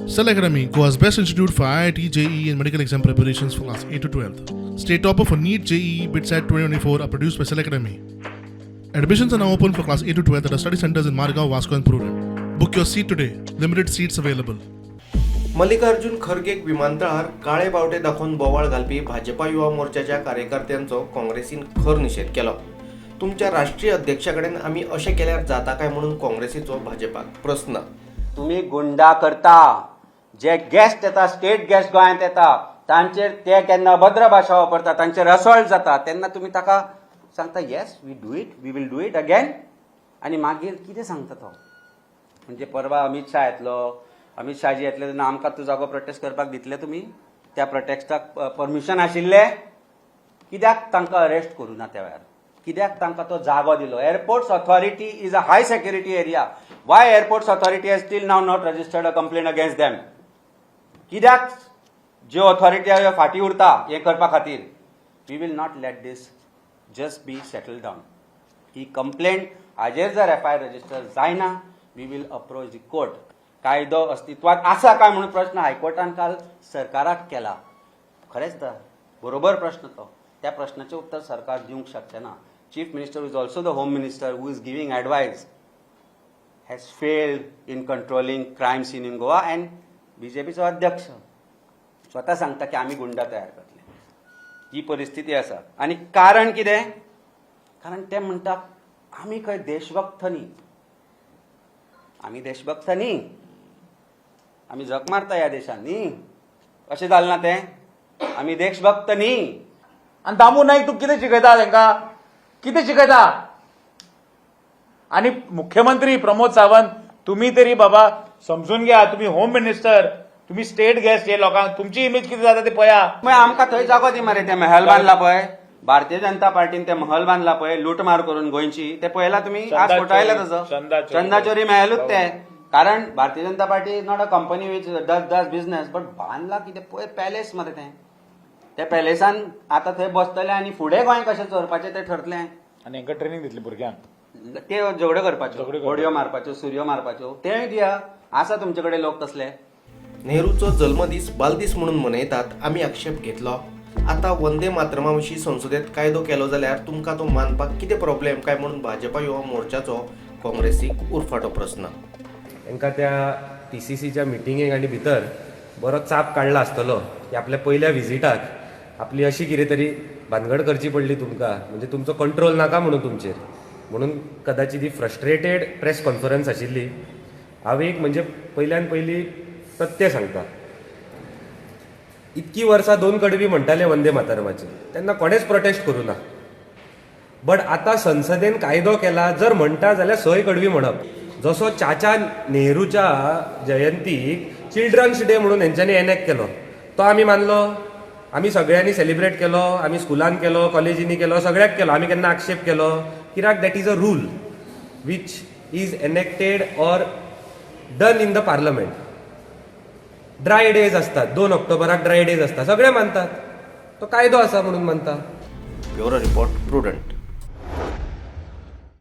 Cell Academy, Goa's best institute for IIT, JEE and medical exam preparations for class 8 to 12th. State topper for NEET, JEE, BITSAT 2024 are produced by Cell Academy. Admissions are now open for class 8 to 12th at our study centers in Margao, Vasco and Prudent. Book your seat today. Limited seats available. Mallikarjun Kharge विमानतळार काळे बावटे दाखोवन बोवाळ घालपी भाजपा युवा मोर्चाच्या कार्यकर्त्यांचो काँग्रेसीन खर निषेध केलो. तुमच्या राष्ट्रीय अध्यक्षाकडेन आमी अशें केल्यार जाता काय म्हणून काँग्रेसीचो भाजपाक प्रश्न. तुम्ही गुंडा करता, जे गेस्ट येता, स्टेट गेस्ट गोंयांत येता, तांचेर ते केन्ना अभद्र भाशा वापरता, तांचेर असॉल्ट जाता, तेन्ना तुम्ही ताका सांगता yes we do it, we will do it again. आनी मागीर कितें सांगता तो? म्हणजे परवा अमित शाह येतलो, अमित शाहजी येतले तेन्ना आमकां तूं जागो प्रोटेस्ट करपाक दितले तुमी? त्या प्रोटेस्टाक परमिशन आशिल्ले? कित्याक तांकां अरेस्ट करूं ना त्या वेळार? कित्याक तांकां तो जागो दिलो? Airports authority is a high security area. Why airports authority has still now not registered a complain against them? कित्याक ज्यो ऑथॉरिटी फाटी उरता हें करपा खातीर? We will not let this just be settle down. ही कंप्लेंट हाजेर जर एफआयआर रजिस्टर जायना, we will approach the court. कायदो अस्तित्वात आसा काय म्हणून प्रश्न हायकोर्टान काल सरकाराक केला. खरेंच तर बरोबर प्रश्न तो. त्या प्रश्नाचें उत्तर सरकार दिवंक शकचें ना. Chief minister is also the home minister who is giving advice has failed in controlling crime scene in Goa. And बीजेपीचो अध्यक्ष स्वता सांगता की आमी गुंडा तयार करतले. ही परिस्थिती आसा. आनी कारण कितें? कारण ते म्हणटा आमी खंय देशभक्त न्ही. आमी देशभक्त न्ही, आमी जग मारता ह्या देशान न्ही. अशें जालें ना तें? आमी देशभक्त न्ही. आणि दामू नाईक तू कितें शिकयता तांकां? कितें शिकयता? आणि मुख्यमंत्री प्रमोद सावंत, तुम्ही तरी बाबा समजून घ्या. तुम्ही होम मिनिस्टर, तुम्ही स्टेट गेस्ट, हे लोकांक तुमची इमेज किती जाता ते पळया. मग आमकां थंय जागो दी मरे. ते महल बांदला पळय, भारतीय जनता पार्टीन ते महल बांदला पळय, लूटमार करून गोंयची. ते पळयला तुमी? आज फोटायला ताजो चंदा चोरी मेळ्ळूच ते. कारण Bharatiya Janata party is not a company which does business, but बांदला कितें पळय पॅलेस मरे तें. त्या पॅलेसान आतां थंय बसतले आनी फुडें गोंय कशें चोरपाचें तें ठरतलें. आणि हांकां ट्रेनिंग दितली भुरग्यांक. ते झगड्यो करपाच्यो, घोडयो मारपाच्यो, सुरयो मारपाच्यो, तेय दिया. आसा तुमचे कडेन लोक तसले? नेहरूचो जल्मदीस बालदीस म्हणून मनयतात, आमी आक्षेप घेतलो. आता वंदे मातरमा विशीं संसदेत कायदो केलो जाल्यार तुमकां तो मानपाक कितें प्रॉब्लेम काय म्हणून भाजपा युवा मोर्चाचो काँग्रेसीक उरफाटो प्रश्न. तांकां त्या TCCच्या मिटिंगेक आनी भितर बरो चाप काडला आसतलो की आपल्या पयल्या विजिटाक आपली अशी कितें तरी भानगड करची पडली तुमकां, म्हणजे तुमचो कंट्रोल नाका म्हणून तुमचेर. म्हणून कदाचित ही फ्रस्ट्रेटेड प्रेस कॉन्फरन्स आशिल्ली. हांव एक म्हणजे पयल्यान पयली सत्य सांगता. इतकी वर्सां 2 कडवी म्हणटाले वंदे मातरमाचे, तेन्ना कोणेच प्रोटेस्ट करूं ना. बट आतां संसदेन कायदो केला, जर म्हणटा जाल्यार 6 कडवी म्हणप. जसो चाचा नेहरूच्या जयंतीक चिल्ड्रन्स डे म्हणून हेंच्यांनी एनॅक्ट केलो, तो आमी मानलो, आमी सगळ्यांनी सेलिब्रेट केलो, आमी स्कुलान केलो, कॉलेजींनी केलो, सगळ्याक केलो. आमी केन्ना आक्षेप केलो? कित्याक that is a rule which is enacted or done in the parliament. Dry days असतात, 2 ऑक्टोबराक ड्राय डेज असतात, सगळे मानतात. तो कायदो आसा म्हणून मानता. Bureau report, prudent.